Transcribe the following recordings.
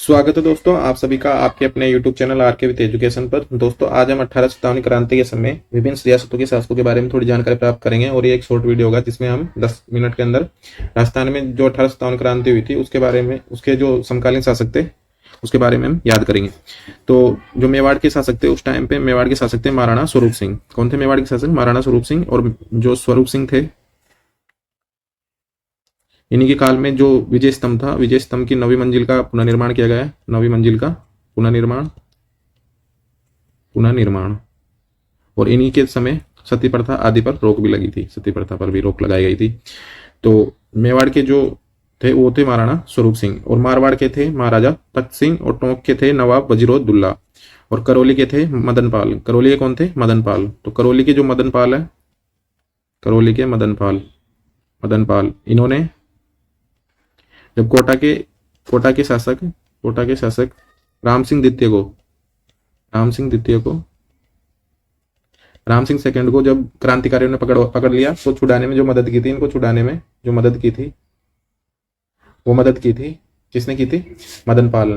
स्वागत है दोस्तों आप सभी का आपके अपने YouTube चैनल आर के विद एजुकेशन पर। दोस्तों आज हम 1857 क्रांति के समय विभिन्न रियासतों के शासकों के बारे में थोड़ी जानकारी प्राप्त करेंगे और ये एक शॉर्ट वीडियो होगा जिसमें हम 10 मिनट के अंदर राजस्थान में जो 1857 क्रांति हुई थी उसके बारे में, उसके जो समकालीन शासक थे उसके बारे में हम याद करेंगे। तो जो मेवाड़ के शासक थे उस टाइम पे मेवाड़ के शासक थे महाराणा स्वरूप सिंह। कौन थे मेवाड़ के शासक? महाराणा स्वरूप सिंह। और जो स्वरूप सिंह थे इन्हीं के काल में जो विजय स्तंभ था, विजय स्तंभ की 9वीं मंजिल का पुनर्निर्माण किया गया है। 9वीं मंजिल का पुनर्निर्माण पुनर्निर्माण और इन्हीं के समय सती प्रथा आदि पर रोक भी लगी थी, सती प्रथा पर भी रोक लगाई गई थी। तो मेवाड़ के जो थे वो थे महाराणा स्वरूप सिंह, और मारवाड़ के थे महाराजा तख्त सिंह, और टोंक के थे नवाब वजीरुद्दौला, और करौली के थे मदन पाल। करौली के कौन थे? मदन पाल। तो करौली के जो मदन पाल है, करौली के मदन पाल इन्होंने जब कोटा के शासक राम सिंह द्वितीय को राम सिंह सेकंड को जब क्रांतिकारियों ने पकड़ लिया तो छुड़ाने में जो मदद की थी, इनको छुड़ाने में जो मदद की थी वो मदद की थी किसने की थी? मदन पाल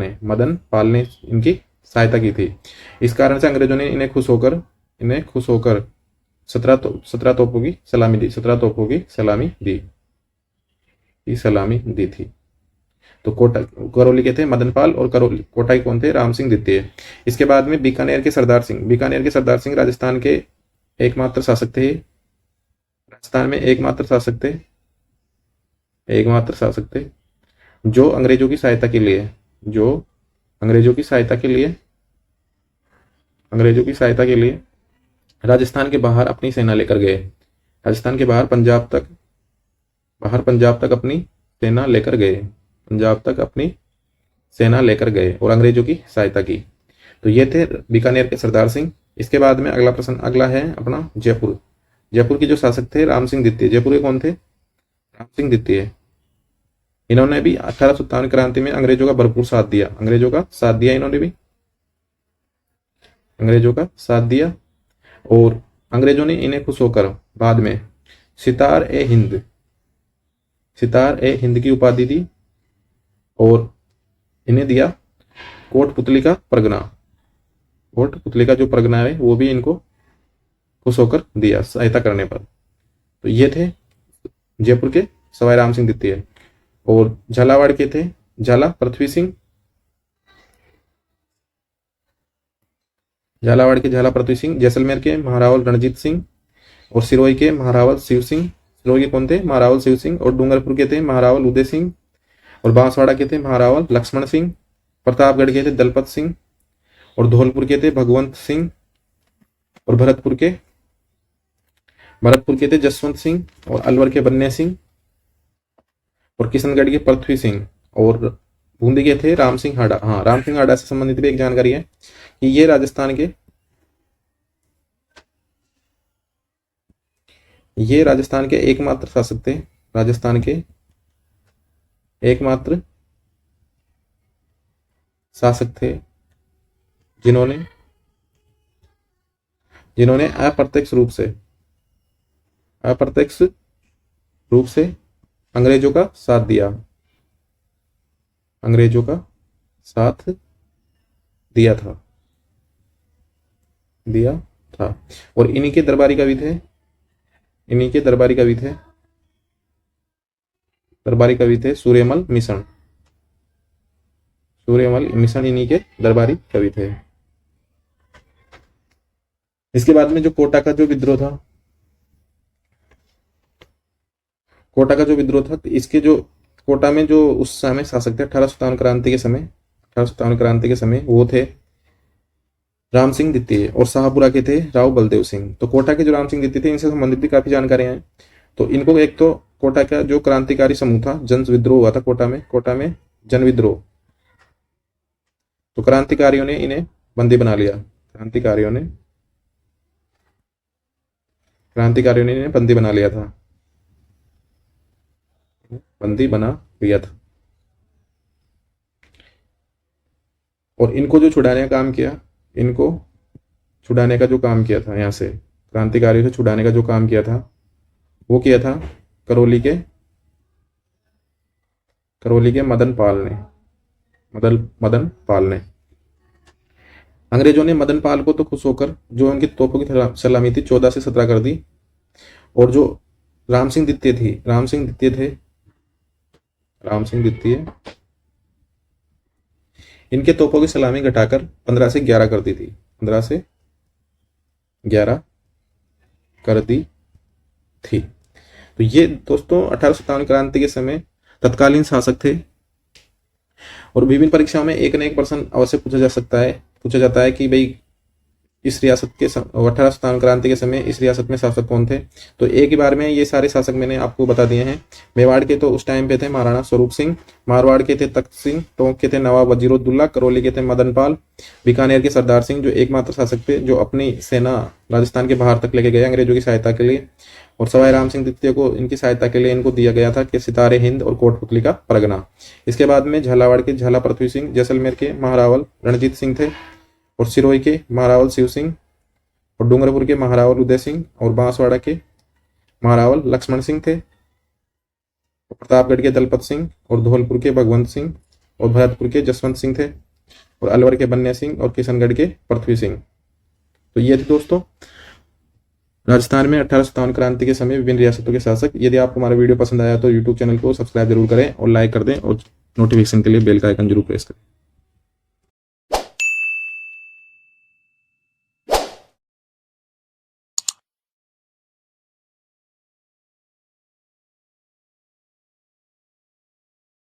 ने इनकी सहायता की थी। इस कारण से अंग्रेजों ने इन्हें खुश होकर 17 तोपों की सलामी दी थी। तो करौली के थे मदन पाल और कोटाई कौन थे? राम सिंह द्वितीय। इसके बाद में बीकानेर के सरदार सिंह राजस्थान के एकमात्र शासक थे। राजस्थान में एकमात्र शासक थे जो अंग्रेजों की सहायता के लिए राजस्थान के बाहर अपनी सेना लेकर गए। राजस्थान के बाहर पंजाब तक अपनी सेना लेकर गए और अंग्रेजों की सहायता की। तो ये थे बीकानेर के सरदार सिंह। इसके बाद में अगला है अपना जयपुर के जो शासक थे राम सिंह द्वितीय। जयपुर के कौन थे? राम सिंह द्वितीय। इन्होंने भी 1857 क्रांति में अंग्रेजों का भरपूर साथ दिया। और अंग्रेजों ने इन्हें खुश होकर बाद में सितार ए हिंद की उपाधि दी और इन्हें दिया कोटपुतली का जो परगना है वो भी इनको खुश होकर दिया सहायता करने पर। तो ये थे जयपुर के सवाई राम सिंह द्वितीय। और झालावाड़ के थे झाला पृथ्वी सिंह। जैसलमेर के महारावल रणजीत सिंह और सिरोही के महारावल शिव सिंह। सिरोही के कौन थे? महारावल शिव सिंह। और डूंगरपुर के थे महारावल उदय सिंह और बांसवाड़ा के थे महारावल लक्ष्मण सिंह। प्रतापगढ़ के थे दलपत सिंह और धौलपुर के थे भगवंत सिंह। और भरतपुर के थे जसवंत सिंह और अलवर के बन्ने सिंह और किशनगढ़ के पृथ्वी सिंह। और बूंदी के थे राम सिंह हाडा। हाँ, राम सिंह हाडा से संबंधित भी एक जानकारी है कि ये राजस्थान के एकमात्र शासक थे। राजस्थान के एकमात्र शासक थे जिन्होंने अप्रत्यक्ष रूप से अंग्रेजों का साथ दिया था। और इन्हीं के दरबारी कवि थे सूर्यमल मिश्र। इन्हीं के दरबारी कवि थे। इसके बाद में जो कोटा का जो विद्रोह था, इसके जो कोटा में जो उस समय शासक थे 1857 क्रांति के समय वो थे राम सिंह द्वितीय। और शाहपुरा के थे राव बलदेव सिंह। तो कोटा के जो राम सिंह द्वितीय थे इनसे संबंधित भी काफी जानकारियां हैं। तो इनको एक तो कोटा का जो क्रांतिकारी समूह था, जन विद्रोह हुआ था कोटा में जन विद्रोह। तो क्रांतिकारियों ने इन्हें बंदी बना लिया। क्रांतिकारियों ने इन्हें बंदी बना लिया था। और इनको जो छुड़ाने का जो काम किया था, यहाँ से क्रांतिकारियों से छुड़ाने का जो काम किया था वो किया था करौली के मदन मदन पाल ने। अंग्रेजों ने मदन पाल को तो खुश होकर जो उनकी तोपों की सलामी थी 14 से 17 कर दी, और जो राम सिंह द्वितीय इनके तोपों की सलामी घटाकर 15 से 11 कर दी थी। 15 से 11 कर दी थी। तो ये दोस्तों 1857 क्रांति के समय तत्कालीन शासक थे। और विभिन्न परीक्षाओं में एक न एक प्रश्न अवश्य पूछा जाता है कि भाई इस रियासत के 1857 क्रांति के समय इस रियासत में शासक कौन थे। तो एक ही बार में ये सारे शासक मैंने आपको बता दिए हैं। मेवाड़ के तो उस टाइम पे थे महाराणा स्वरूप सिंह, मारवाड़ के थे तख्त सिंह, टोंक के थे नवाब वजीरुद्दौला, करौली के थे मदन पाल, बीकानेर के सरदार सिंह जो एकमात्र शासक थे जो अपनी सेना राजस्थान के बाहर तक लेके गए अंग्रेजों की सहायता के लिए। और सवाई राम सिंह द्वितीय को इनकी सहायता के लिए इनको दिया गया था कि सितारे हिंद और कोटपुतली का परगना। इसके बाद में झालावाड़ के झाला पृथ्वी सिंह, जैसलमेर के महारावल रणजीत सिंह थे, और सिरोही के महारावल शिव सिंह, और डूंगरपुर के महारावल उदय सिंह, और बांसवाड़ा के महारावल लक्ष्मण सिंह थे, और प्रतापगढ़ के दलपत सिंह, और धौलपुर के भगवंत सिंह, और भरतपुर के जसवंत सिंह थे, और अलवर के बन्या सिंह, और किशनगढ़ के पृथ्वी सिंह। तो ये थे दोस्तों राजस्थान में 1857 क्रांति के समय विभिन्न रियासतों के शासक। यदि आपको हमारा वीडियो पसंद आया तो यूट्यूब चैनल को सब्सक्राइब जरूर करें और लाइक कर दें, और नोटिफिकेशन के लिए बेल का आइकन जरूर प्रेस करें।